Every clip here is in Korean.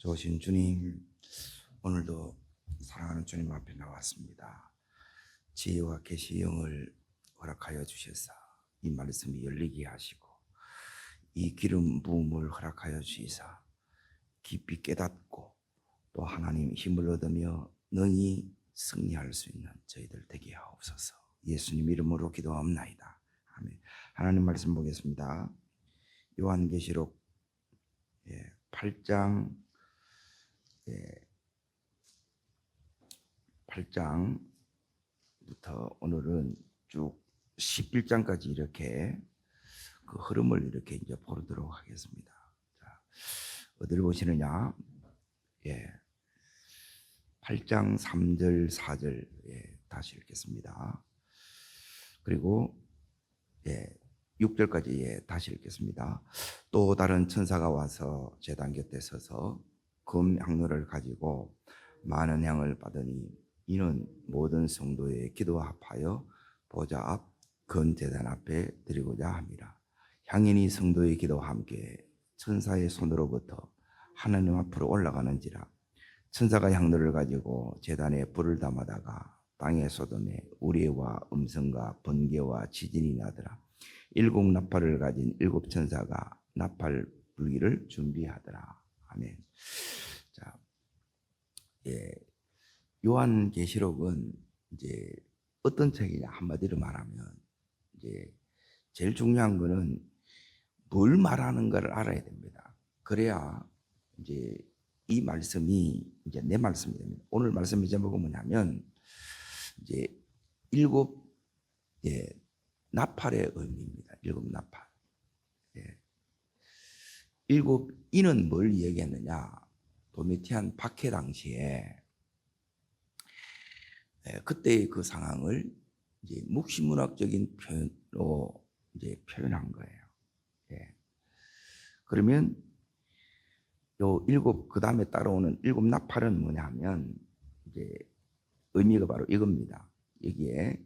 좋으신 주님, 오늘도 사랑하는 주님 앞에 나왔습니다. 지혜와 계시 영을 허락하여 주셔서 이 말씀이 열리게 하시고 이 기름 부음을 허락하여 주시사 깊이 깨닫고 또 하나님 힘을 얻으며 능히 승리할 수 있는 저희들 되게 하옵소서. 예수님 이름으로 기도합나이다. 아멘. 하나님 말씀 보겠습니다. 요한계시록 8장 8장부터 오늘은 쭉 11장까지 이렇게 그 흐름을 이렇게 이제 보도록 하겠습니다. 자, 어디를 보시느냐? 8장 3절 4절 다시 읽겠습니다. 그리고 6절까지 다시 읽겠습니다. 또 다른 천사가 와서 제단 곁에 서서 금 향로를 가지고 많은 향을 받으니 이는 모든 성도의 기도와 합하여 보좌 앞 큰 제단 앞에 드리고자 함이라. 향연이 성도의 기도와 함께 천사의 손으로부터 하나님 앞으로 올라가는지라. 천사가 향로를 가지고 제단에 불을 담아다가 땅에 쏟음에 우레와 음성과 번개와 지진이 나더라. 7 나팔을 가진 7 천사가 나팔 불기를 준비하더라. 아멘. 자, 요한계시록은 이제 어떤 책이냐 한마디로 말하면 이제 제일 중요한 거는 뭘 말하는가를 알아야 됩니다. 그래야 이제 이 말씀이 이제 내 말씀이 됩니다. 오늘 말씀의 제목은 뭐냐면 이제 7 나팔의 의미입니다. 7 나팔. 7 이는 뭘 얘기했느냐? 도미티안 박해 당시에 그때의 그 상황을 이제 묵시문학적인 표현으로 이제 표현한 거예요. 그러면 요 7 그 다음에 따라오는 7 나팔은 뭐냐면 이제 의미가 바로 이겁니다. 여기에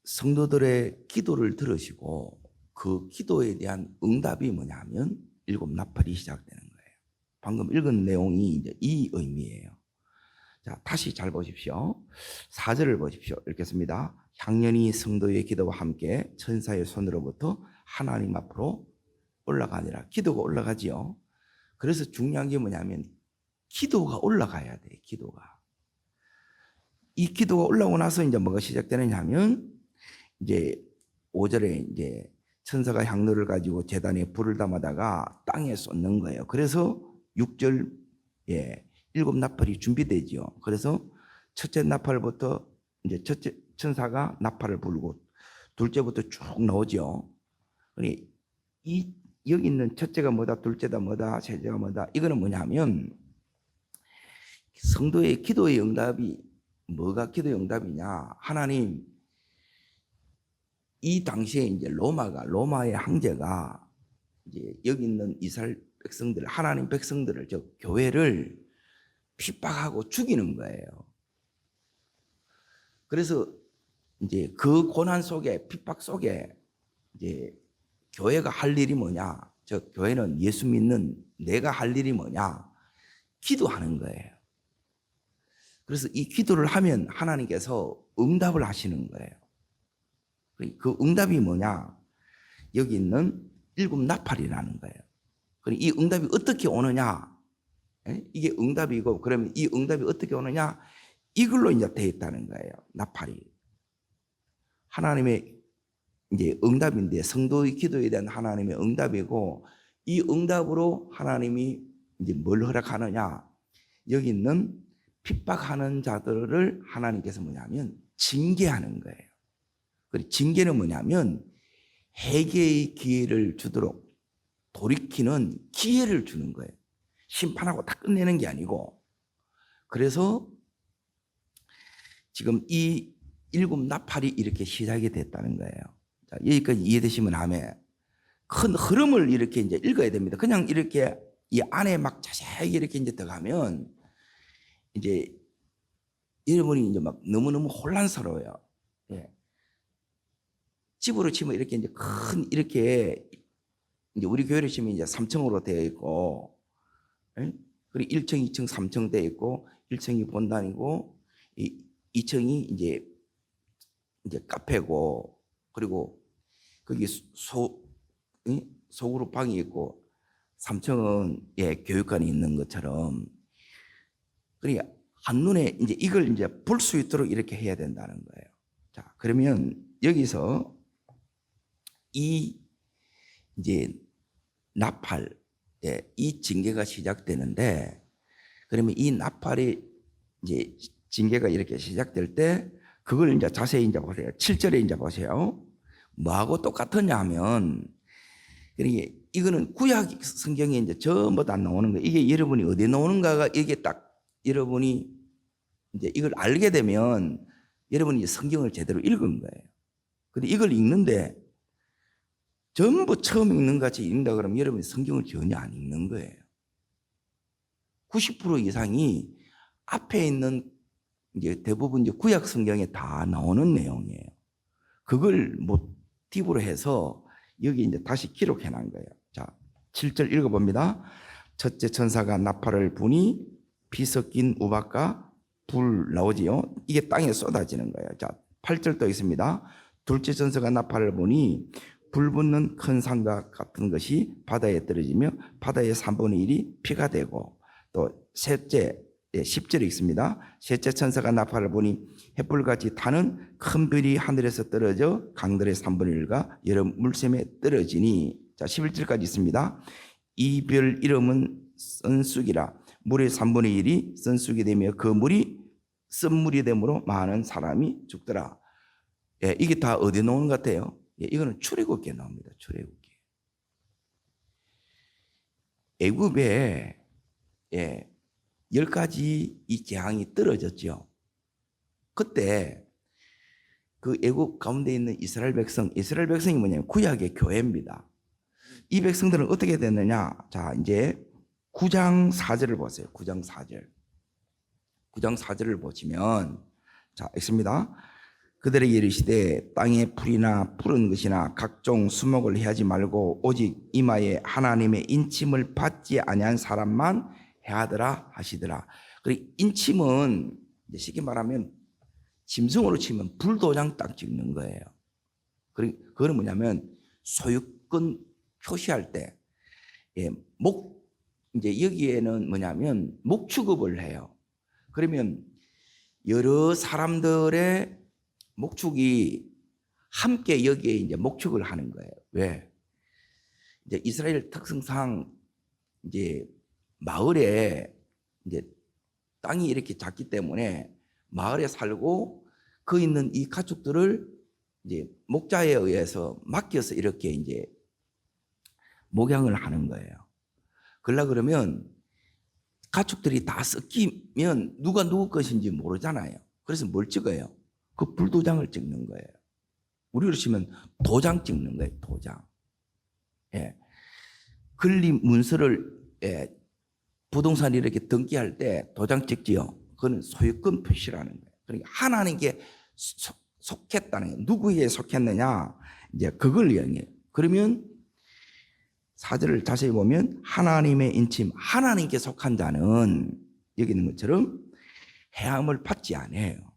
성도들의 기도를 들으시고 그 기도에 대한 응답이 뭐냐면 7 나팔이 시작되는 거예요. 방금 읽은 내용이 이제 이 의미예요. 자, 다시 잘 보십시오. 4절을 보십시오. 읽겠습니다. 향연이 성도의 기도와 함께 천사의 손으로부터 하나님 앞으로 올라가니라. 기도가 올라가지요. 그래서 중요한 게 뭐냐면 기도가 올라가야 돼. 기도가. 이 기도가 올라오고 나서 이제 뭐가 시작되느냐 하면 이제 5절에 이제 천사가 향로를 가지고 제단에 불을 담아다가 땅에 쏟는 거예요. 그래서 6절 7 나팔이 준비되지요. 그래서 첫째 나팔부터 이제 첫째 천사가 나팔을 불고 둘째부터 쭉 나오죠. 이 여기 있는 첫째가 뭐다, 둘째가 뭐다, 셋째가 뭐다. 이거는 뭐냐면 성도의 기도의 응답이 뭐가 기도의 응답이냐? 하나님 이 당시에 이제 로마의 황제가 이제 여기 있는 이스라엘 백성들, 하나님 백성들을 저 교회를 핍박하고 죽이는 거예요. 그래서 이제 그 고난 속에 핍박 속에 이제 교회가 할 일이 뭐냐? 저 교회는 예수 믿는 내가 할 일이 뭐냐? 기도하는 거예요. 그래서 이 기도를 하면 하나님께서 응답을 하시는 거예요. 그 응답이 뭐냐? 여기 있는 7 나팔이라는 거예요. 이 응답이 어떻게 오느냐? 이게 응답이고, 그러면 이 응답이 어떻게 오느냐? 이걸로 이제 되어 있다는 거예요. 나팔이. 하나님의 이제 응답인데, 성도의 기도에 대한 하나님의 응답이고, 이 응답으로 하나님이 이제 뭘 허락하느냐? 여기 있는 핍박하는 자들을 하나님께서 뭐냐면 징계하는 거예요. 그리고 징계는 뭐냐면 회개의 기회를 주도록 돌이키는 기회를 주는 거예요. 심판하고 다 끝내는 게 아니고. 그래서 지금 이 7 나팔이 이렇게 시작이 됐다는 거예요. 자, 여기까지 이해되시면 아멘. 큰 흐름을 이렇게 이제 읽어야 됩니다. 그냥 이렇게 이 안에 막 자세하게 이렇게 이제 들어가면 이제 여러분이 이제 막 너무너무 혼란스러워요. 집으로 치면 이렇게 이제 큰 이렇게 이제 우리 교회로 치면 이제 3층으로 되어 있고 예? 그리고 1층, 2층, 3층 돼 있고 1층이 본단이고 2층이 이제 카페고 그리고 거기 속으로 방이 있고 3층은 교육관이 있는 것처럼 그러니까 한눈에 이제 이걸 이제 볼 수 있도록 이렇게 해야 된다는 거예요. 자, 그러면 여기서 이 이제 나팔, 이 징계가 시작되는데 그러면 이 나팔이 이제 징계가 이렇게 시작될 때 그걸 이제 자세히 이제 보세요. 7절에 이제 보세요. 뭐하고 똑같으냐 하면 그러니까 이거는 구약 성경에 이제 전부 다 나오는 거예요. 이게 여러분이 어디에 나오는가가 이게 딱 여러분이 이제 이걸 알게 되면 여러분이 성경을 제대로 읽은 거예요. 근데 이걸 읽는데 전부 처음 읽는 것 같이 읽는다 그러면 여러분이 성경을 전혀 안 읽는 거예요. 90% 이상이 앞에 있는 이제 대부분 이제 구약 성경에 다 나오는 내용이에요. 그걸 모티브로 해서 여기 이제 다시 기록해 놓은 거예요. 자, 7절 읽어봅니다. 첫째 천사가 나팔을 부니 피 섞인 우박과 불 나오지요. 이게 땅에 쏟아지는 거예요. 자, 8절 또 있습니다. 둘째 천사가 나팔을 부니 불 붙는 큰 산과 같은 것이 바다에 떨어지며 바다의 3분의 1이 피가 되고 또 셋째 10절에 있습니다. 셋째 천사가 나팔을 부니 햇불같이 타는 큰 별이 하늘에서 떨어져 강들의 3분의 1과 여러 물샘에 떨어지니 자 11절까지 있습니다. 이 별 이름은 썬쑥이라 물의 3분의 1이 썬쑥이 되며 그 물이 썬물이 되므로 많은 사람이 죽더라. 이게 다 어디에 나오는 것 같아요? 이거는 출애굽기에 나옵니다. 출애굽기. 애굽에 10가지 이 재앙이 떨어졌죠. 그때 그 애굽 가운데 있는 이스라엘 백성이 뭐냐면 구약의 교회입니다. 이 백성들은 어떻게 됐느냐? 자, 이제 9장 4절을 보세요. 9장 4절. 9장 4절을 보시면 자, 읽습니다. 그들에게 이르시되 땅에 풀이나 푸른 것이나 각종 수목을 해하지 말고 오직 이마에 하나님의 인침을 받지 아니한 사람만 해하더라 하시더라. 그리고 인침은 쉽게 말하면 짐승으로 치면 불도장 딱 찍는 거예요. 그리고 그거는 뭐냐면 소유권 표시할 때 이제 여기에는 뭐냐면 목 취급을 해요. 그러면 여러 사람들의 목축이 함께 여기에 이제 목축을 하는 거예요. 왜? 이제 이스라엘 특성상 이제 마을에 이제 땅이 이렇게 작기 때문에 마을에 살고 그 있는 이 가축들을 이제 목자에 의해서 맡겨서 이렇게 이제 목양을 하는 거예요. 그러려 그러면 가축들이 다 섞이면 누가 누구 것인지 모르잖아요. 그래서 뭘 찍어요? 그 불도장을 찍는 거예요. 우리로 치면 도장 찍는 거예요. 도장. 권리 문서를 부동산 이렇게 등기할 때 도장 찍지요. 그건 소유권 표시라는 거예요. 그러니까 하나님께 속했다는 거예요. 누구에게 속했느냐? 이제 그걸 이야기해요. 그러면 4절을 자세히 보면 하나님의 인침, 하나님께 속한 자는 여기 있는 것처럼 해함을 받지 않아요.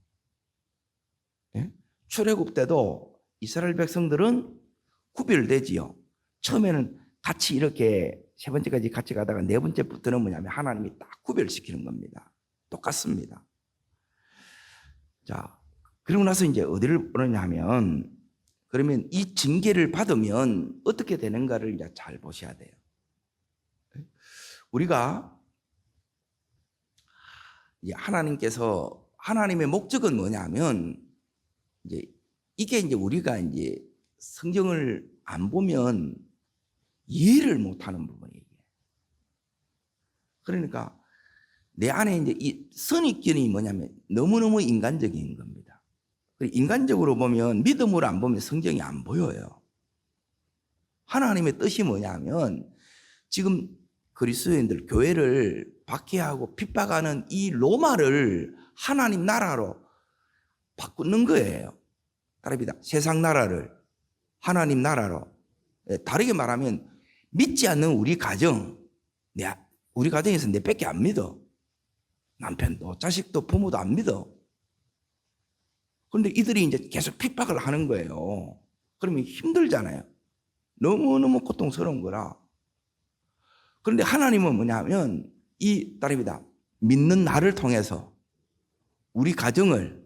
출애굽 때도 이스라엘 백성들은 구별되지요. 처음에는 같이 이렇게 세 번째까지 같이 가다가 네 번째부터는 뭐냐면 하나님이 딱 구별시키는 겁니다. 똑같습니다. 자, 그리고 나서 이제 어디를 보느냐 하면 그러면 이 징계를 받으면 어떻게 되는가를 이제 잘 보셔야 돼요. 우리가 이제 하나님께서 하나님의 목적은 뭐냐면 이제 이게 이제 우리가 이제 성경을 안 보면 이해를 못하는 부분이에요. 그러니까 내 안에 이제 이 선입견이 뭐냐면 너무너무 인간적인 겁니다. 인간적으로 보면 믿음으로 안 보면 성경이 안 보여요. 하나님의 뜻이 뭐냐면 지금 그리스도인들 교회를 박해하고 핍박하는 이 로마를 하나님 나라로 바꾸는 거예요. 다릅니다. 세상 나라를 하나님 나라로. 다르게 말하면 믿지 않는 우리 가정, 우리 가정에서 내 밖에 안 믿어. 남편도 자식도 부모도 안 믿어. 그런데 이들이 이제 계속 핍박을 하는 거예요. 그러면 힘들잖아요. 너무너무 고통스러운 거라. 그런데 하나님은 뭐냐면 이 딸입니다. 믿는 나를 통해서 우리 가정을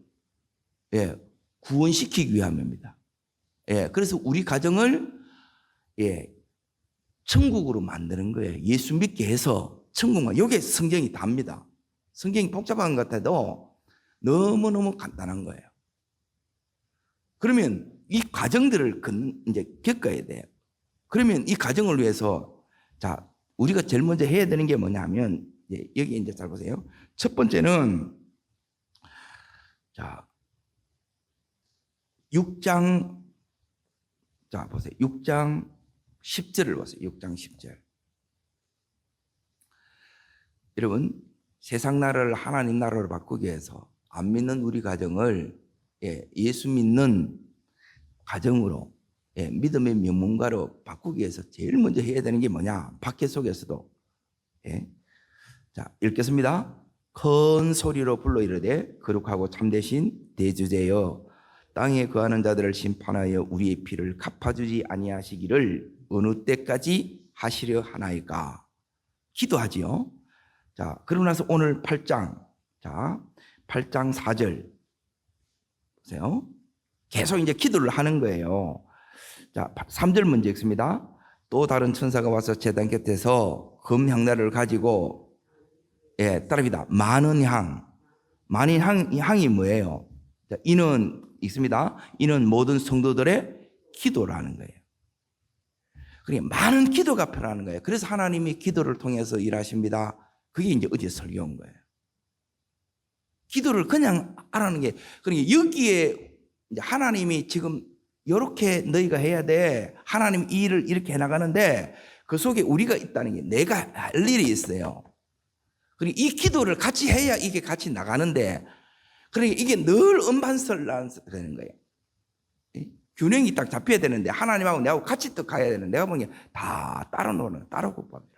구원시키기 위함입니다. 그래서 우리 가정을 천국으로 만드는 거예요. 예수 믿게 해서 천국만. 이게 성경이 답니다. 성경이 복잡한 것 같아도 너무너무 간단한 거예요. 그러면 이 과정들을 이제 겪어야 돼요. 그러면 이 과정을 위해서 자, 우리가 제일 먼저 해야 되는 게 뭐냐면 여기 이제 잘 보세요. 첫 번째는 자, 6장 자, 보세요. 6장 10절을 보세요. 6장 10절. 여러분, 세상 나라를 하나님 나라로 바꾸기 위해서 안 믿는 우리 가정을 예수 믿는 가정으로 믿음의 명문가로 바꾸기 위해서 제일 먼저 해야 되는 게 뭐냐? 박해 속에서도 자, 읽겠습니다. 큰 소리로 불러 이르되 거룩하고 참되신 대주제여 땅에 거하는 자들을 심판하여 우리의 피를 갚아주지 아니하시기를 어느 때까지 하시려 하나이까? 기도하지요. 자, 그러고 나서 오늘 8장. 자, 8장 4절. 보세요. 계속 이제 기도를 하는 거예요. 자, 3절 먼저 읽습니다. 또 다른 천사가 와서 제단 곁에서 금향나를 가지고 따릅니다. 많은 향. 많은 향이 뭐예요? 자, 이는 있습니다. 이는 모든 성도들의 기도라는 거예요. 그러니까 많은 기도가 필요한 거예요. 그래서 하나님이 기도를 통해서 일하십니다. 그게 이제 어제 설교한 거예요. 기도를 그냥 하라는 게, 그러니까 여기에 이제 하나님이 지금 이렇게 너희가 해야 돼. 하나님 이 일을 이렇게 해나가는데 그 속에 우리가 있다는 게 내가 할 일이 있어요. 그리고 이 기도를 같이 해야 이게 같이 나가는데, 그러니까 이게 늘 음반설라는 거예요. 균형이 딱 잡혀야 되는데 하나님하고 내하고 같이 또 가야 되는, 내가 보기엔 다 따로 노는 따로 국밥이라.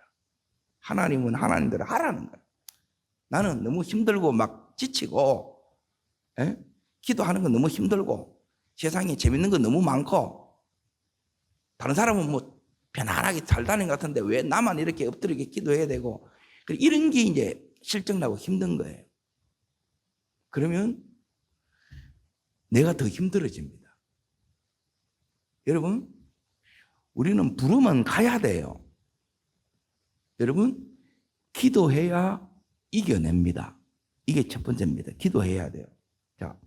하나님은 하나님대로 하라는 거예요. 나는 너무 힘들고 막 지치고 기도하는 건 너무 힘들고 세상에 재밌는 건 너무 많고 다른 사람은 뭐 편안하게 살다는 것 같은데 왜 나만 이렇게 엎드려 기도해야 되고, 이런 게 이제 실증나고 힘든 거예요. 그러면 내가 더 힘들어집니다. 여러분, 우리는 부르면 가야 돼요. 여러분, 기도해야 이겨냅니다. 이게 첫 번째입니다. 기도해야 돼요. 자,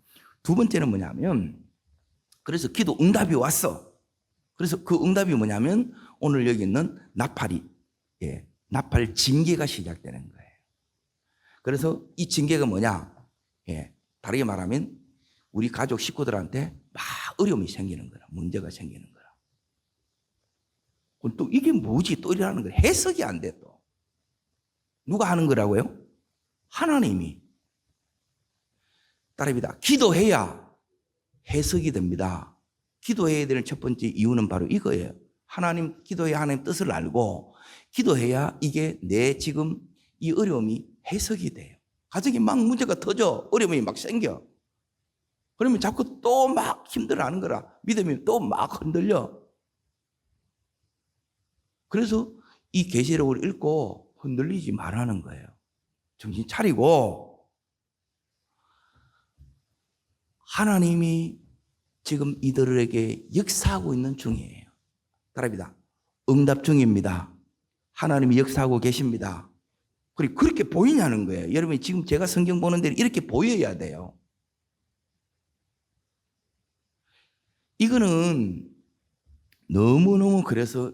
두 번째는 뭐냐면, 그래서 기도 응답이 왔어. 그래서 그 응답이 뭐냐면 오늘 여기 있는 나팔이, 나팔 징계가 시작되는 거예요. 그래서 이 징계가 뭐냐? 다르게 말하면 우리 가족 식구들한테 막 어려움이 생기는 거라, 문제가 생기는 거라. 또 이게 뭐지? 또 이러는 거 해석이 안 돼. 또 누가 하는 거라고요? 하나님이. 따릅니다. 기도해야 해석이 됩니다. 기도해야 되는 첫 번째 이유는 바로 이거예요. 하나님, 기도해야 하나님 뜻을 알고 기도해야 이게 내 지금 이 어려움이 해석이 돼요. 가정에 막 문제가 터져, 어려움이 막 생겨. 그러면 자꾸 또 막 힘들어하는 거라. 믿음이 또 막 흔들려. 그래서 이 계시록을 읽고 흔들리지 말라는 거예요. 정신 차리고 하나님이 지금 이들에게 역사하고 있는 중이에요. 따라합니다. 응답 중입니다. 하나님이 역사하고 계십니다. 그리고 그렇게 보이냐는 거예요. 여러분이 지금 제가 성경 보는 대로 이렇게 보여야 돼요. 이거는 너무너무 그래서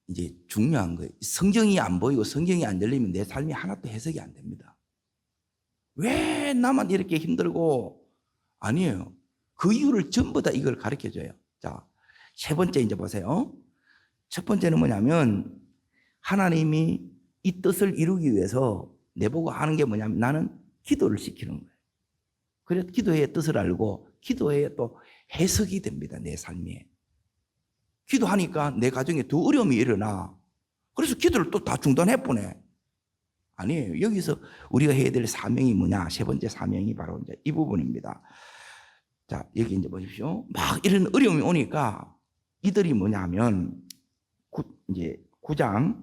이제 중요한 거예요. 성경이 안 보이고 성경이 안 열리면 내 삶이 하나도 해석이 안 됩니다. 왜 나만 이렇게 힘들고, 아니에요. 그 이유를 전부 다 이걸 가르쳐 줘요. 자, 세 번째 이제 보세요. 첫 번째는 뭐냐면 하나님이 이 뜻을 이루기 위해서 내보고 하는 게 뭐냐면 나는 기도를 시키는 거예요. 그래서 기도의 뜻을 알고 기도에 또 해석이 됩니다. 내 삶에. 기도하니까 내 가정에 더 어려움이 일어나. 그래서 기도를 또 다 중단해 보내. 아니에요. 여기서 우리가 해야 될 사명이 뭐냐? 세 번째 사명이 바로 이제 이 부분입니다. 자, 여기 이제 보십시오. 막 이런 어려움이 오니까 이들이 뭐냐면 이제 9장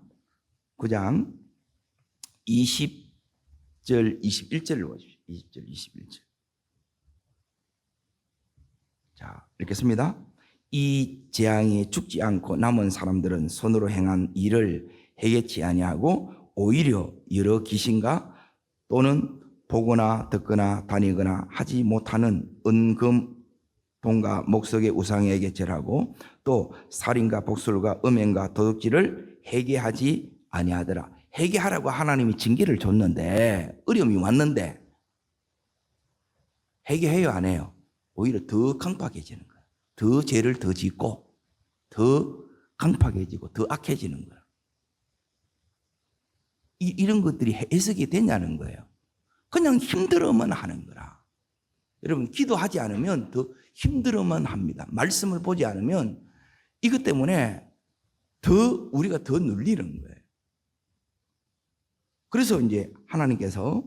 20절 21절을 보십시오. 20절 21절. 자, 읽겠습니다. 이 재앙에 죽지 않고 남은 사람들은 손으로 행한 일을 해결치 아니하고 오히려 여러 귀신과 또는 보거나 듣거나 다니거나 하지 못하는 은금 돈과 목석의 우상에게 절하고 또 살인과 복술과 음행과 도둑질을 회개하지 아니하더라. 회개하라고 하나님이 징계를 줬는데 어려움이 왔는데 회개해요 안 해요? 오히려 더 강팍해지는 거예요. 더 죄를 더 짓고 더 강팍해지고 더 악해지는 거예요. 이런 것들이 해석이 되냐는 거예요. 그냥 힘들어만 하는 거라. 여러분 기도하지 않으면 더 힘들어만 합니다. 말씀을 보지 않으면 이것 때문에 우리가 더 눌리는 거예요. 그래서 이제 하나님께서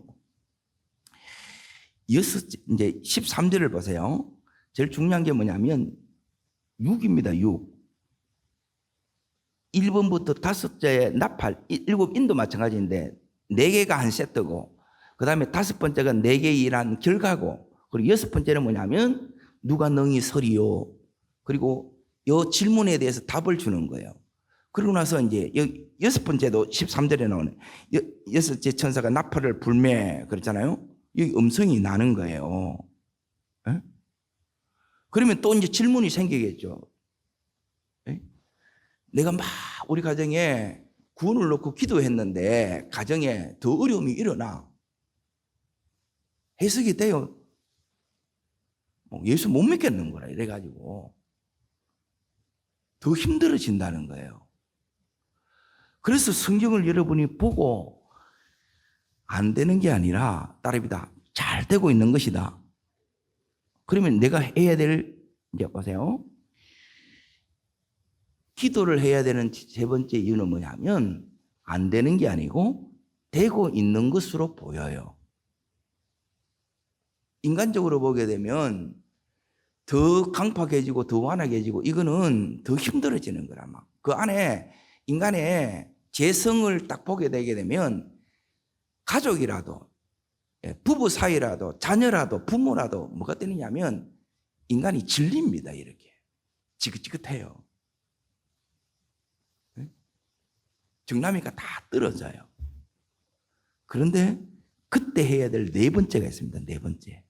이제 13절을 보세요. 제일 중요한 게 뭐냐면 6입니다. 6. 1번부터 5째 나팔, 7인도 마찬가지인데 4개가 한 세트고 그 다음에 5번째가 4개의 일한 결과고 그리고 6번째는 뭐냐면 누가 능히 서리요. 그리고 이 질문에 대해서 답을 주는 거예요. 그러고 나서 이제 6번째도 13절에 나오네. 6째 천사가 나팔을 불매 그랬잖아요. 여기 음성이 나는 거예요. 에? 그러면 또 이제 질문이 생기겠죠. 에? 내가 막 우리 가정에 구원을 놓고 기도했는데 가정에 더 어려움이 일어나. 해석이 돼요. 예수 못 믿겠는 거라 이래가지고 더 힘들어진다는 거예요. 그래서 성경을 여러분이 보고 안 되는 게 아니라 따릅니다. 잘 되고 있는 것이다. 그러면 내가 해야 될 이제 보세요. 기도를 해야 되는 세 번째 이유는 뭐냐면 안 되는 게 아니고 되고 있는 것으로 보여요. 인간적으로 보게 되면 더 강팍해지고 더 완악해지고 이거는 더 힘들어지는 거라. 막 그 안에 인간의 재성을 딱 보게 되게 되면 가족이라도 부부 사이라도 자녀라도 부모라도 뭐가 되느냐면 인간이 질립니다. 이렇게 지긋지긋해요. 정남이가 다 떨어져요. 그런데 그때 해야 될 네 번째가 있습니다. 네 번째.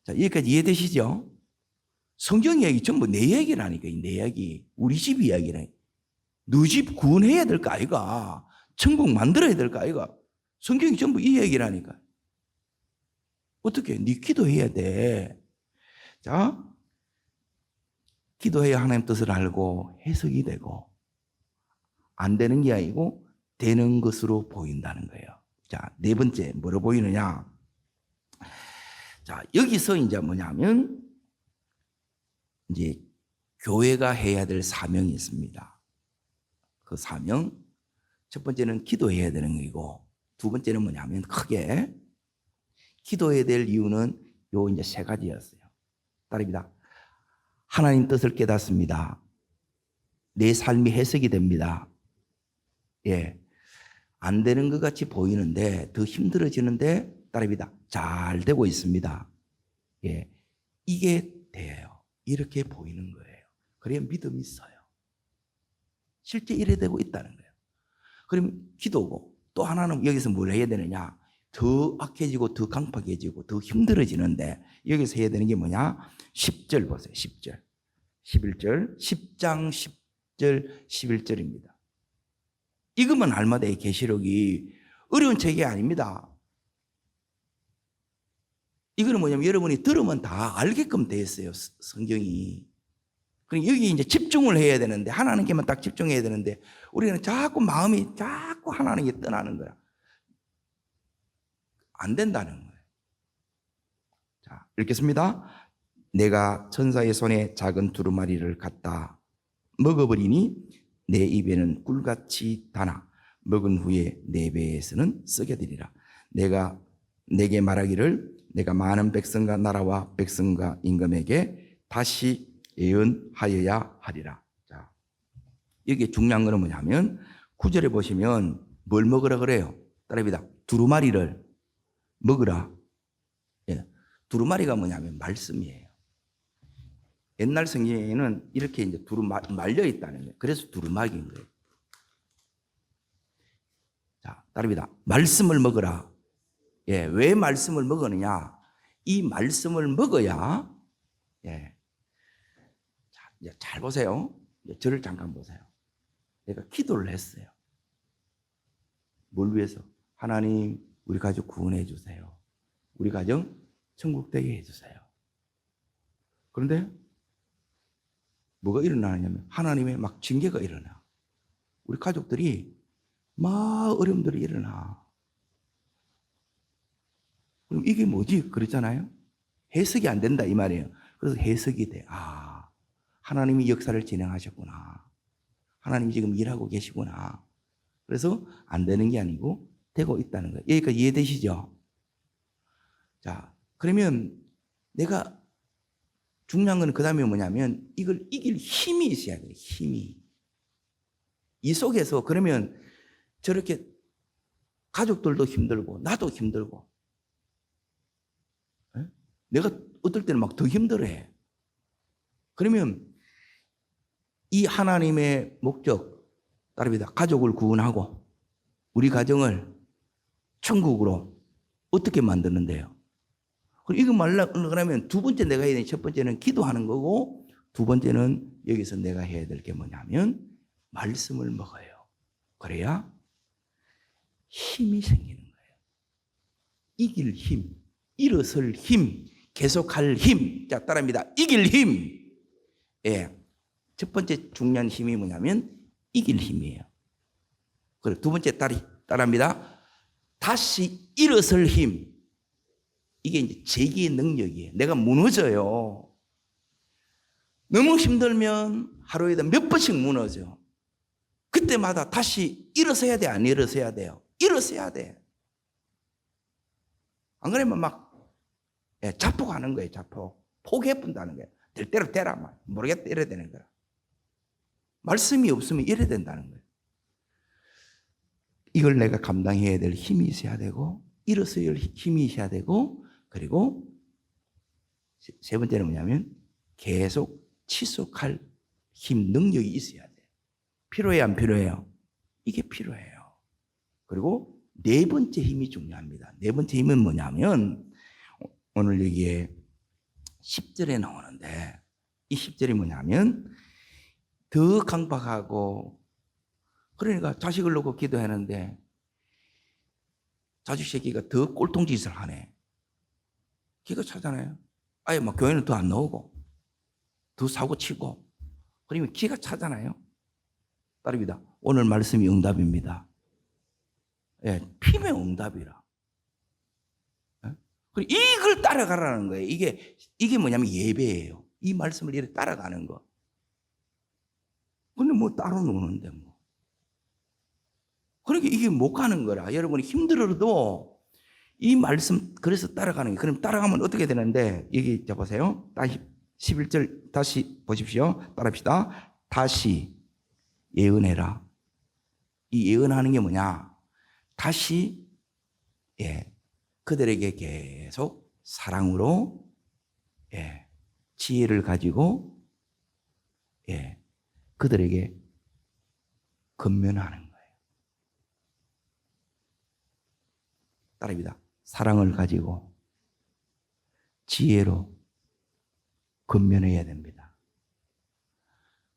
자, 여기까지 이해되시죠? 성경 이야기 전부 내 얘기라니까. 내 이야기. 우리 집 이야기라. 너 집 구원해야 될 거 아이가. 천국 만들어야 될 거 아이가. 성경이 전부 이 얘기라니까. 어떻게? 네 기도해야 돼. 자, 기도해야 하나님 뜻을 알고 해석이 되고 안 되는 게 아니고 되는 것으로 보인다는 거예요. 자, 네 번째 뭐로 보이느냐? 자, 여기서 이제 뭐냐면 이제 교회가 해야 될 사명이 있습니다. 그 사명 첫 번째는 기도해야 되는 거고 두 번째는 뭐냐면 크게 기도해야 될 이유는 요 이제 세 가지였어요. 따릅니다. 하나님 뜻을 깨닫습니다. 내 삶이 해석이 됩니다. 예, 안 되는 것 같이 보이는데 더 힘들어지는데 따릅니다. 잘 되고 있습니다. 예, 이게 돼요. 이렇게 보이는 거예요. 그래야 믿음이 있어요. 실제 이래 되고 있다는 거예요. 그럼 기도고 또 하나는 여기서 뭘 해야 되느냐? 더 악해지고 더 강팍해지고 더 힘들어지는데 여기서 해야 되는 게 뭐냐? 10절 보세요. 10절. 11절. 10장 10절 11절입니다. 이것만 알마다 이 계시록이 어려운 책이 아닙니다. 이거는 뭐냐면 여러분이 들으면 다 알게끔 되어 있어요. 성경이. 그럼 여기 이제 집중을 해야 되는데 하나님께만 딱 집중해야 되는데 우리는 자꾸 마음이 자꾸 하나님께 떠나는 거야. 안 된다는 거예요. 자, 읽겠습니다. 내가 천사의 손에 작은 두루마리를 갖다 먹어버리니 내 입에는 꿀같이 다나 먹은 후에 4배에서는 쓰게 되리라. 내가 내게 말하기를 내가 많은 백성과 나라와 백성과 임금에게 다시 예언하여야 하리라. 자, 여기 중요한 거는 뭐냐면 9절에 보시면 뭘 먹으라 그래요? 따라합니다. 두루마리를 먹으라. 예. 두루마리가 뭐냐면 말씀이에요. 옛날 성경에는 이렇게 이제 말려 있다는 거예요. 그래서 두루마기인 거예요. 자, 따라합니다. 말씀을 먹으라. 예, 왜 말씀을 먹으느냐? 이 말씀을 먹어야, 예. 자, 이제 잘 보세요. 저를 잠깐 보세요. 내가 기도를 했어요. 뭘 위해서? 하나님, 우리 가족 구원해 주세요. 우리 가정 천국 되게 해 주세요. 그런데 뭐가 일어나냐면 하나님의 막 징계가 일어나. 우리 가족들이 막 어려움들이 일어나. 그럼 이게 뭐지? 그랬잖아요. 해석이 안 된다 이 말이에요. 그래서 해석이 돼. 아, 하나님이 역사를 진행하셨구나. 하나님이 지금 일하고 계시구나. 그래서 안 되는 게 아니고 되고 있다는 거예요. 여기까지 이해되시죠? 자, 그러면 내가 중요한 건 그 다음에 뭐냐면 이걸 이길 힘이 있어야 돼요. 힘이. 이 속에서 그러면 저렇게 가족들도 힘들고 나도 힘들고 내가 어떨 때는 막 더 힘들어해. 그러면 이 하나님의 목적 따릅니다. 가족을 구원하고 우리 가정을 천국으로 어떻게 만드는데요? 이거 말하면 두 번째 내가 해야 되는 첫 번째는 기도하는 거고 두 번째는 여기서 내가 해야 될 게 뭐냐면 말씀을 먹어요. 그래야 힘이 생기는 거예요. 이길 힘, 일어설 힘, 계속할 힘. 자, 따라합니다. 이길 힘. 예. 첫 번째 중요한 힘이 뭐냐면 이길 힘이에요. 그리고 두 번째 따라합니다. 다시 일어설 힘. 이게 이제 재기의 능력이에요. 내가 무너져요. 너무 힘들면 하루에 몇 번씩 무너져. 그때마다 다시 일어서야 돼, 안 일어서야 돼요? 일어서야 돼. 안 그러면 막 자폭하는 거예요, 자폭. 포기해본다는 거예요. 될 대로 되라. 모르겠다, 이래야 되는 거야. 말씀이 없으면 이래야 된다는 거예요. 이걸 내가 감당해야 될 힘이 있어야 되고, 일어서야 할 힘이 있어야 되고, 그리고 세 번째는 뭐냐면 계속 지속할 힘, 능력이 있어야 돼요. 필요해요, 안 필요해요? 이게 필요해요. 그리고 네 번째 힘이 중요합니다. 네 번째 힘은 뭐냐면 오늘 여기에 10절에 나오는데 이 10절이 뭐냐면 더 강박하고 그러니까 자식을 놓고 기도하는데 자식 새끼가 더 꼴통짓을 하네. 기가 차잖아요. 아예 막 교회는 더 안 나오고 더 사고 치고 그러면 기가 차잖아요. 따릅니다. 오늘 말씀이 응답입니다. 예, 피의 응답이라. 예? 그리고 이걸 따라가라는 거예요. 이게 뭐냐면 예배예요. 이 말씀을 이렇게 따라가는 거. 근데 뭐 따로 노는데 뭐. 그러니까 이게 못 가는 거라. 여러분이 힘들어도 이 말씀 그래서 따라가는 게. 그럼 따라가면 어떻게 되는데 여기 보세요. 다시 11절 다시 보십시오. 따라합시다. 다시 예언해라. 이 예언하는 게 뭐냐? 다시 그들에게 계속 사랑으로 지혜를 가지고 그들에게 건면하는 거예요. 따라합니다. 사랑을 가지고 지혜로 건면해야 됩니다.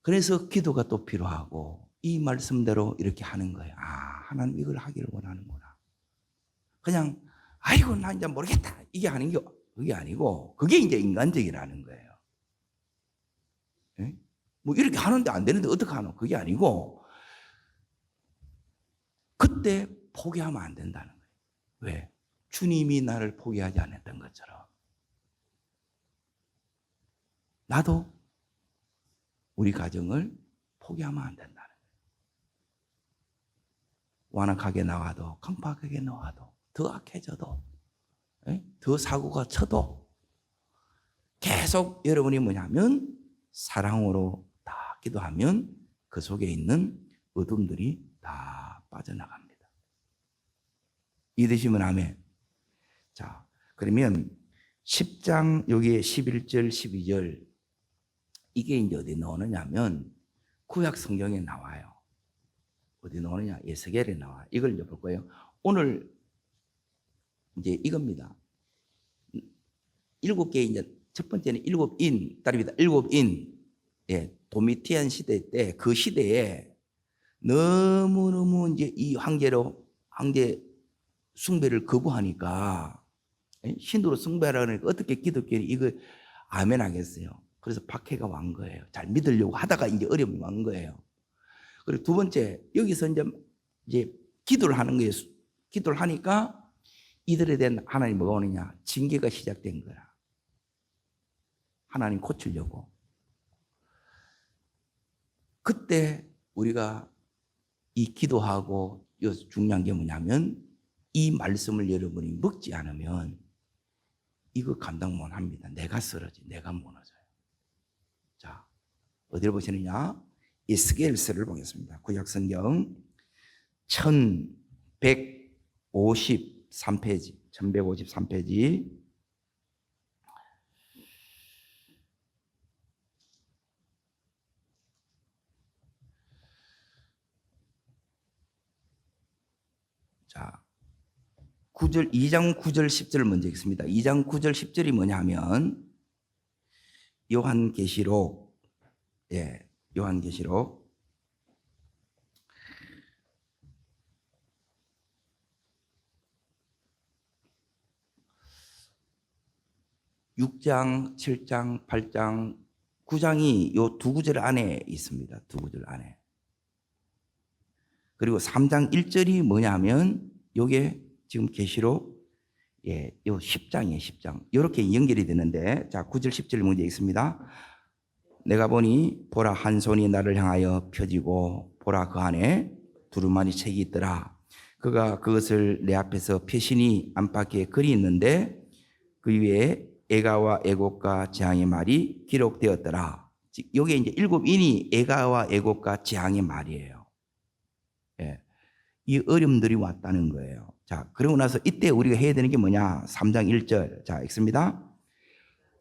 그래서 기도가 또 필요하고 이 말씀대로 이렇게 하는 거예요. 아, 하나님 이걸 하기를 원하는구나. 그냥 아이고 나 이제 모르겠다 이게 아닌 게 그게 아니고 그게 이제 인간적이라는 거예요. 예? 뭐 이렇게 하는데 안 되는데 어떻게 하노? 그게 아니고 그때 포기하면 안 된다는 거예요. 왜? 주님이 나를 포기하지 않았던 것처럼 나도 우리 가정을 포기하면 안 된다는 거예요. 완악하게 나와도 강팍하게 나와도 더 악해져도 더 사고가 쳐도 계속 여러분이 뭐냐면 사랑으로 다 기도하면 그 속에 있는 어둠들이 다 빠져나갑니다. 이해되시면 아멘. 자, 그러면 10장 여기에 11절 12절 이게 이제 어디 나오느냐면 구약 성경에 나와요. 어디 나오느냐? 에스겔에 나와. 이걸 이제 볼 거예요. 오늘 이제 이겁니다. 7개 이제 첫 번째는 7인 딸입니다. 7인. 예, 도미티안 시대 때 그 시대에 너무너무 이제 이 황제 숭배를 거부하니까 신으로 숭배하라니까 어떻게 기독교인이 이거 아멘 하겠어요. 그래서 박해가 왔는 거예요. 잘 믿으려고 하다가 이제 어려움이 왔는 거예요. 그리고 두 번째, 여기서 이제 기도를 하는 거예요. 기도를 하니까 이들에 대한 하나님 뭐가 오느냐? 징계가 시작된 거야. 하나님 고치려고. 그때 우리가 이 기도하고 여기서 중요한 게 뭐냐면 이 말씀을 여러분이 먹지 않으면 이거 감당 못 합니다. 내가 쓰러지, 내가 무너져요. 자, 어디를 보시느냐? 에스겔서를 보겠습니다. 구약성경 1153페이지 1153페이지 자, 2장 9절 10절을 먼저 읽습니다. 2장 9절 10절이 뭐냐면 요한계시록 요한계시록 6장, 7장, 8장, 9장이 요 두 구절 안에 있습니다. 두 구절 안에. 그리고 3장 1절이 뭐냐면 요게 지금 계시록 요 10장이에요. 10장. 이렇게 연결이 되는데 자, 9절 10절 문제 있습니다. 내가 보니 보라 한 손이 나를 향하여 펴지고 보라 그 안에 두루마리 책이 있더라. 그가 그것을 내 앞에서 펴시니 안팎에 글이 있는데 그 위에 애가와 애곡과 재앙의 말이 기록되었더라. 여기에 이제 7인이 애가와 애곡과 재앙의 말이에요. 예. 이 어려움들이 왔다는 거예요. 자, 그러고 나서 이때 우리가 해야 되는 게 뭐냐? 3장 1절. 자, 읽습니다.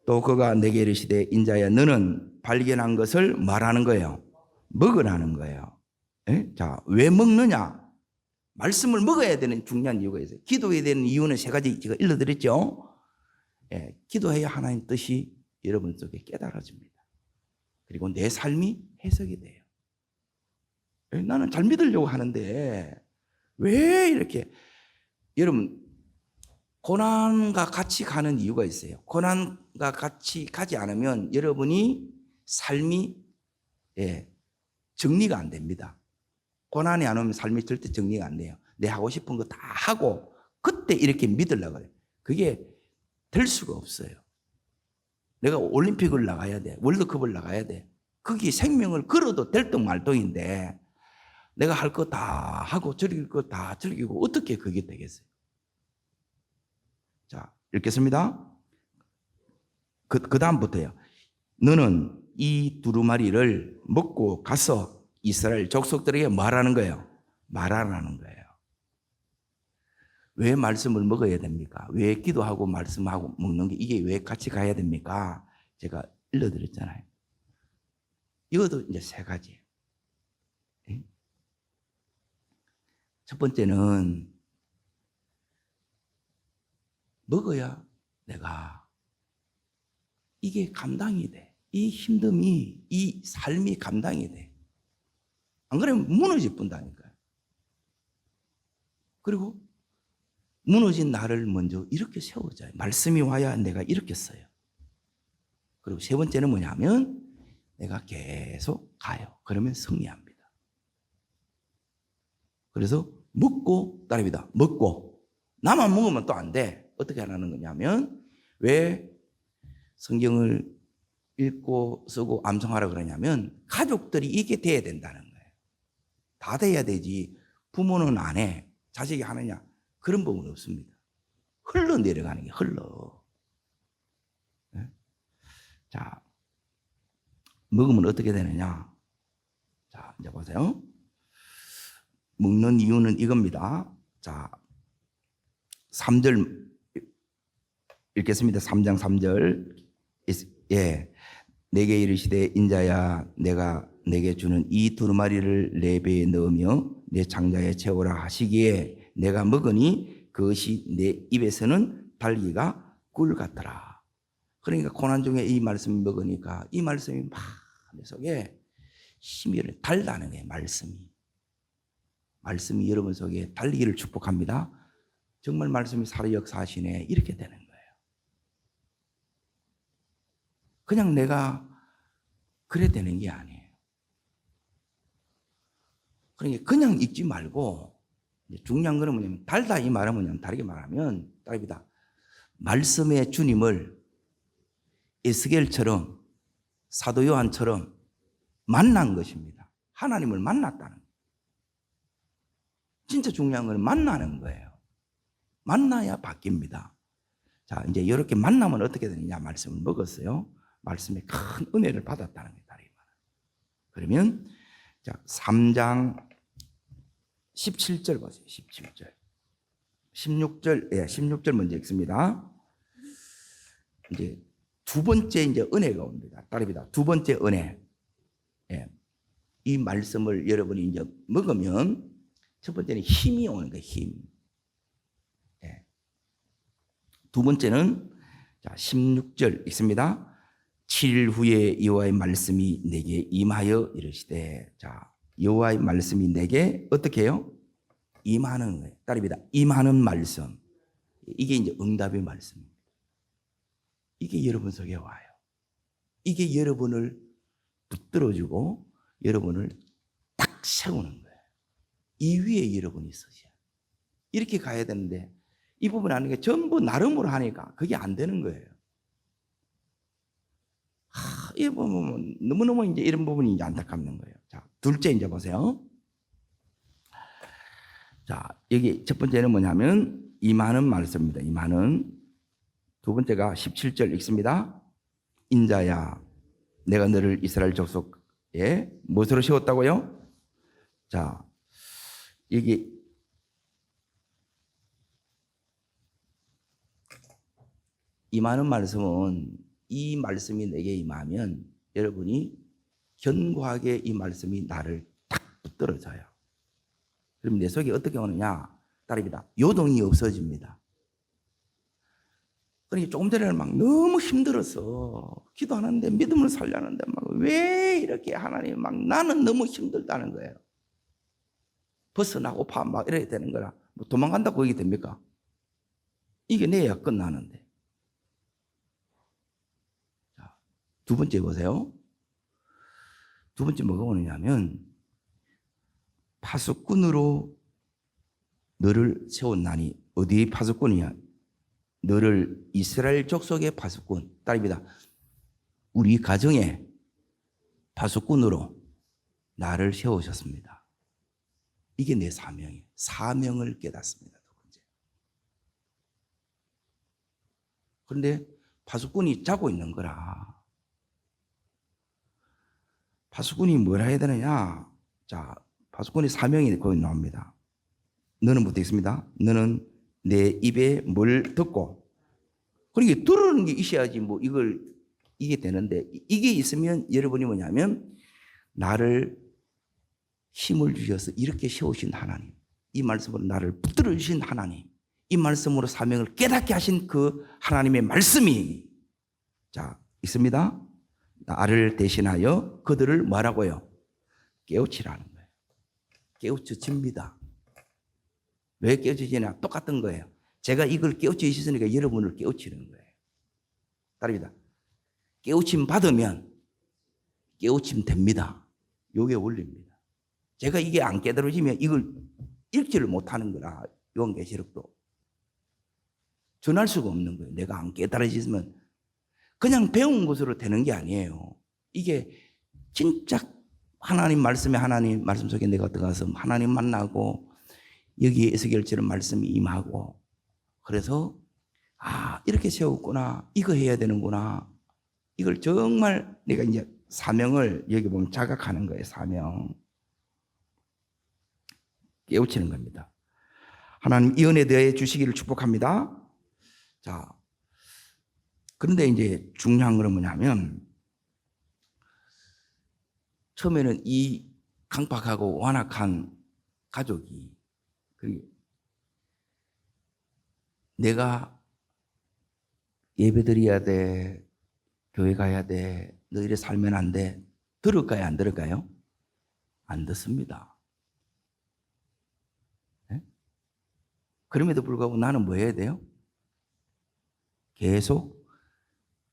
또 그가 내게 이르시되 인자야 너는 발견한 것을 말하는 거예요. 먹으라는 거예요. 예? 자, 왜 먹느냐? 말씀을 먹어야 되는 중요한 이유가 있어요. 기도해야 되는 이유는 3가지 제가 일러드렸죠. 예, 기도해야 하나님 뜻이 여러분 속에 깨달아집니다. 그리고 내 삶이 해석이 돼요. 예, 나는 잘 믿으려고 하는데 왜 이렇게 여러분 고난과 같이 가는 이유가 있어요. 고난과 같이 가지 않으면 여러분이 삶이 정리가 안 됩니다. 고난이 안 오면 삶이 절대 정리가 안 돼요. 내 하고 싶은 거 다 하고 그때 이렇게 믿으려고 해요. 그게 될 수가 없어요. 내가 올림픽을 나가야 돼. 월드컵을 나가야 돼. 거기 생명을 걸어도 될동 말동인데 내가 할 거 다 하고 즐길 거 다 즐기고 어떻게 그게 되겠어요? 자, 읽겠습니다. 그 다음부터요. 너는 이 두루마리를 먹고 가서 이스라엘 족속들에게 말하는 거예요. 말하라는 거예요. 왜 말씀을 먹어야 됩니까? 왜 기도하고 말씀하고 먹는 게 이게 왜 같이 가야 됩니까? 제가 일러드렸잖아요. 이것도 이제 3가지. 첫 번째는 먹어야 내가 이게 감당이 돼. 이 힘듦이, 이 삶이 감당이 돼. 안 그러면 무너질 뿐다니까요. 그리고 무너진 나를 먼저 이렇게 세워줘요. 말씀이 와야 내가 이렇게 써요. 그리고 3번째는 뭐냐면 내가 계속 가요. 그러면 승리합니다. 그래서 먹고 따릅니다. 먹고 나만 먹으면 또 안 돼. 어떻게 하라는 거냐면 왜 성경을 읽고 쓰고 암송하라 그러냐면 가족들이 이게 돼야 된다는 거예요. 다 돼야 되지. 부모는 안 해. 자식이 하느냐? 그런 부분은 없습니다. 흘러내려가는 게 흘러. 네? 자, 먹으면 어떻게 되느냐? 자, 이제 보세요. 먹는 이유는 이겁니다. 자, 3절 읽겠습니다. 3장 3절. 예. 내게 이르시되 인자야 내가 내게 주는 이 두루마리를 내 배에 넣으며 내 장자에 채우라 하시기에 내가 먹으니 그것이 내 입에서는 달기가 꿀 같더라. 그러니까 고난 중에 이 말씀을 먹으니까 이 말씀이 막 내 속에 힘이 달다는 거예요. 말씀이 여러분 속에 달리기를 축복합니다. 정말 말씀이 살아 역사하시네. 이렇게 되는 거예요. 그냥 내가 그래 되는 게 아니에요. 그러니까 그냥 읽지 말고 중요한 거는 뭐냐면 달다 이 말은 뭐냐면 다르게 말하면 답이다. 말씀의 주님을 에스겔처럼 사도 요한처럼 만난 것입니다. 하나님을 만났다는 거예요. 진짜 중요한 건 만나는 거예요. 만나야 바뀝니다. 자, 이제 이렇게 만나면 어떻게 되느냐? 말씀을 먹었어요. 말씀에 큰 은혜를 받았다는 거예요. 그러면 자, 3장 17절 보세요. 17절. 16절, 예, 16절 먼저 읽습니다. 이제 두 번째 이제 은혜가 옵니다. 따릅니다. 두 번째 은혜. 예. 이 말씀을 여러분이 이제 먹으면 첫 번째는 힘이 오는 거예요. 힘. 예. 두 번째는 자, 16절 읽습니다. 7일 후에 여호와의 말씀이 내게 임하여 이르시되, 자, 여호와의 말씀이 내게 어떻게 해요? 임하는 거예요. 따릅니다. 임하는 말씀. 이게 이제 응답의 말씀입니다. 이게 여러분 속에 와요. 이게 여러분을 붙들어주고 여러분을 딱 세우는 거예요. 이 위에 여러분이 서셔야 이렇게 가야 되는데 이 부분 아닌 게 전부 나름으로 하니까 그게 안 되는 거예요. 이 부분 너무너무 이제 이런 부분이 이제 안타깝는 거예요. 자, 둘째 이제 보세요. 자, 여기 첫 번째는 뭐냐면 임하는 말씀입니다. 임하는. 두 번째가 17절 읽습니다. 인자야 내가 너를 이스라엘 족속에 무엇으로 세웠다고요? 자, 여기 임하는 말씀은 이 말씀이 내게 임하면 여러분이 견고하게 이 말씀이 나를 딱 붙들어줘요. 그럼 내 속에 어떻게 오느냐? 따릅니다. 요동이 없어집니다. 그러니까 조금 전에는 막 너무 힘들었어. 기도하는데 믿음을 살려는데 막 왜 이렇게 하나님 막 나는 너무 힘들다는 거예요. 벗어나고파 막 이래야 되는 거라. 뭐 도망간다고 얘기 됩니까? 이겨내야 끝나는데. 자, 두 번째 보세요. 두 번째 뭐가 오느냐면 파수꾼으로 너를 세웠나니. 어디에 파수꾼이냐? 너를 이스라엘 족속의 파수꾼. 딸입니다. 우리 가정에 파수꾼으로 나를 세우셨습니다. 이게 내 사명이에요. 사명을 깨닫습니다. 두 번째. 그런데 파수꾼이 자고 있는 거라. 파수꾼이 뭘 해야 되느냐? 자, 파수꾼의 사명이 거기 나옵니다. 너는 못 되겠습니다. 너는 내 입에 뭘 듣고, 그러니까 들으는 게 있어야지 뭐 이게 되는데, 이게 있으면 여러분이 뭐냐면 나를 힘을 주셔서 이렇게 세우신 하나님, 이 말씀으로 나를 붙들어 주신 하나님, 이 말씀으로 사명을 깨닫게 하신 그 하나님의 말씀이 자 있습니다. 나를 대신하여 그들을 뭐라고요? 깨우치라는 거예요. 깨우쳐집니다. 왜 깨우치지냐? 똑같은 거예요. 제가 이걸 깨우치셨으니까 여러분을 깨우치는 거예요. 따릅니다. 깨우침 받으면 깨우침 됩니다. 요게 원리입니다. 제가 이게 안 깨달아지면 이걸 읽지를 못하는 거라. 요한계시록도 전할 수가 없는 거예요. 내가 안 깨달아지면 그냥 배운 것으로 되는 게 아니에요. 이게 진짜 하나님 말씀에 하나님 말씀 속에 내가 들어가서 하나님 만나고 여기에 에스겔처럼 말씀이 임하고, 그래서 이렇게 세웠구나, 이거 해야 되는구나, 이걸 정말 내가 이제 사명을 여기 보면 자각하는 거예요. 사명 깨우치는 겁니다. 하나님 이 은혜 대해 주시기를 축복합니다. 자, 그런데 이제 중요한 건 뭐냐면, 처음에는 이 강팍하고 완악한 가족이, 내가 예배드려야 돼, 교회 가야 돼, 너 이래 살면 안 돼, 들을까요? 안 들을까요? 안 듣습니다. 네? 그럼에도 불구하고 나는 뭐 해야 돼요? 계속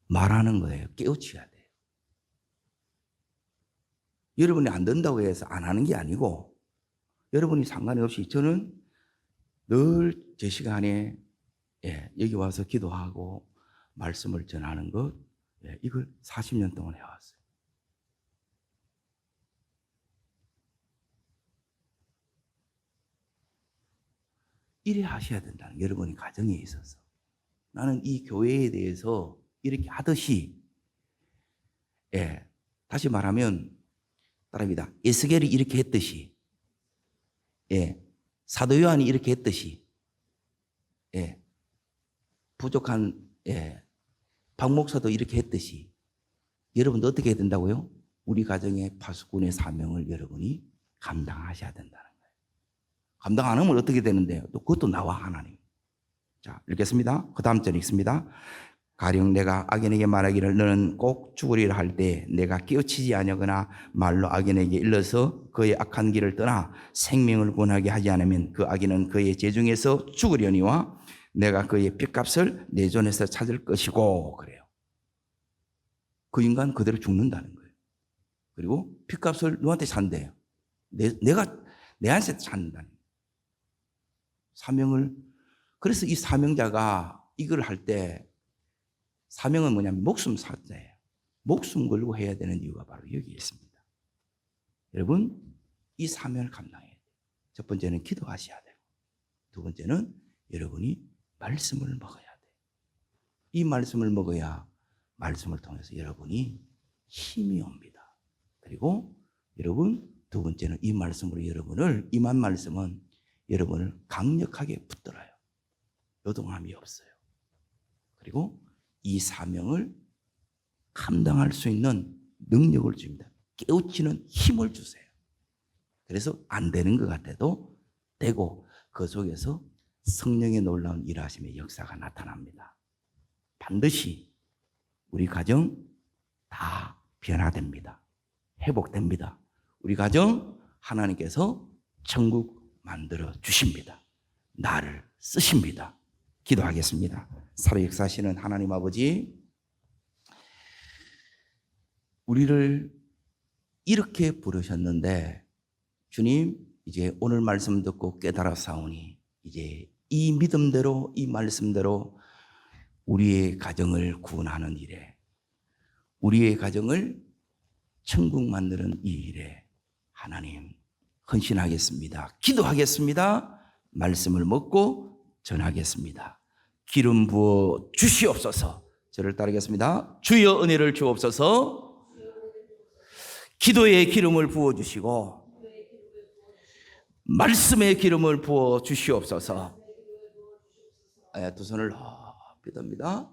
말하는 거예요. 깨우쳐야 돼요. 여러분이 안 된다고 해서 안 하는 게 아니고, 여러분이 상관이 없이 저는 늘 제 시간에 여기 와서 기도하고 말씀을 전하는 것, 이걸 40년 동안 해왔어요. 이래 하셔야 된다는, 여러분이 가정에 있어서. 나는 이 교회에 대해서 이렇게 하듯이, 다시 말하면 따라합니다. 에스겔이 이렇게 했듯이, 사도 요한이 이렇게 했듯이, 부족한 박 목사도 이렇게 했듯이, 여러분도 어떻게 해야 된다고요? 우리 가정의 파수꾼의 사명을 여러분이 감당하셔야 된다는 거예요. 감당 안 하면 어떻게 되는데요? 또 그것도 나와 하나님. 자, 읽겠습니다. 그 다음 절 읽습니다. 가령 내가 악인에게 말하기를 너는 꼭 죽으리라 할 때 내가 깨우치지 아니하거나 말로 악인에게 일러서 그의 악한 길을 떠나 생명을 구원하게 하지 않으면 그 악인은 그의 재중에서 죽으려니와 내가 그의 핏값을 내 손에서 찾을 것이고, 그래요. 그 인간 그대로 죽는다는 거예요. 그리고 핏값을 누구한테 찾는데요? 내가 내한테 찾는다는 거예요. 사명을. 그래서 이 사명자가 이걸 할 때, 사명은 뭐냐면 목숨 사자예요. 목숨 걸고 해야 되는 이유가 바로 여기에 있습니다. 여러분, 이 사명을 감당해야 돼요. 첫 번째는 기도하셔야 되고, 두 번째는 여러분이 말씀을 먹어야 돼요. 이 말씀을 먹어야 말씀을 통해서 여러분이 힘이 옵니다. 그리고 여러분, 두 번째는 이 말씀으로 여러분을, 임한 말씀은 여러분을 강력하게 붙들어요. 요동함이 없어요. 그리고 이 사명을 감당할 수 있는 능력을 줍니다. 깨우치는 힘을 주세요. 그래서 안 되는 것 같아도 되고, 그 속에서 성령의 놀라운 일하심의 역사가 나타납니다. 반드시 우리 가정 다 변화됩니다. 회복됩니다. 우리 가정 하나님께서 천국 만들어 주십니다. 나를 쓰십니다. 기도하겠습니다. 살아 역사하시는 하나님 아버지, 우리를 이렇게 부르셨는데, 주님, 이제 오늘 말씀 듣고 깨달아 사오니 이제 이 믿음대로, 이 말씀대로 우리의 가정을 구원하는 일에, 우리의 가정을 천국 만드는 이 일에 하나님 헌신하겠습니다. 기도하겠습니다. 말씀을 먹고 전하겠습니다. 기름 부어 주시옵소서. 저를 따르겠습니다. 주여 은혜를 주옵소서. 기도의 기름을 부어 주시고 말씀의 기름을 부어 주시옵소서. 두 손을 높이 듭니다.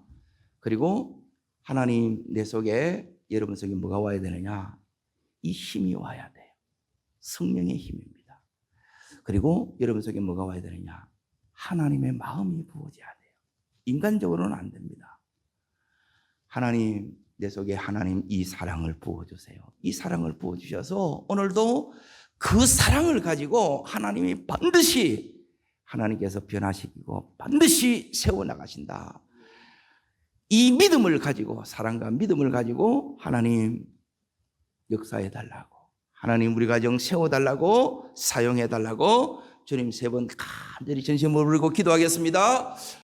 그리고 하나님, 내 속에, 여러분 속에 뭐가 와야 되느냐? 이 힘이 와야 돼요. 성령의 힘입니다. 그리고 여러분 속에 뭐가 와야 되느냐? 하나님의 마음이 부어져야 돼요. 인간적으로는 안 됩니다. 하나님, 내 속에 하나님 이 사랑을 부어주세요. 이 사랑을 부어주셔서 오늘도 그 사랑을 가지고 하나님이 반드시, 하나님께서 변화시키고 반드시 세워나가신다. 이 믿음을 가지고, 사랑과 믿음을 가지고 하나님 역사해달라고, 하나님 우리 가정 세워달라고, 사용해달라고 주님 3번 간절히 전심을 부르고 기도하겠습니다.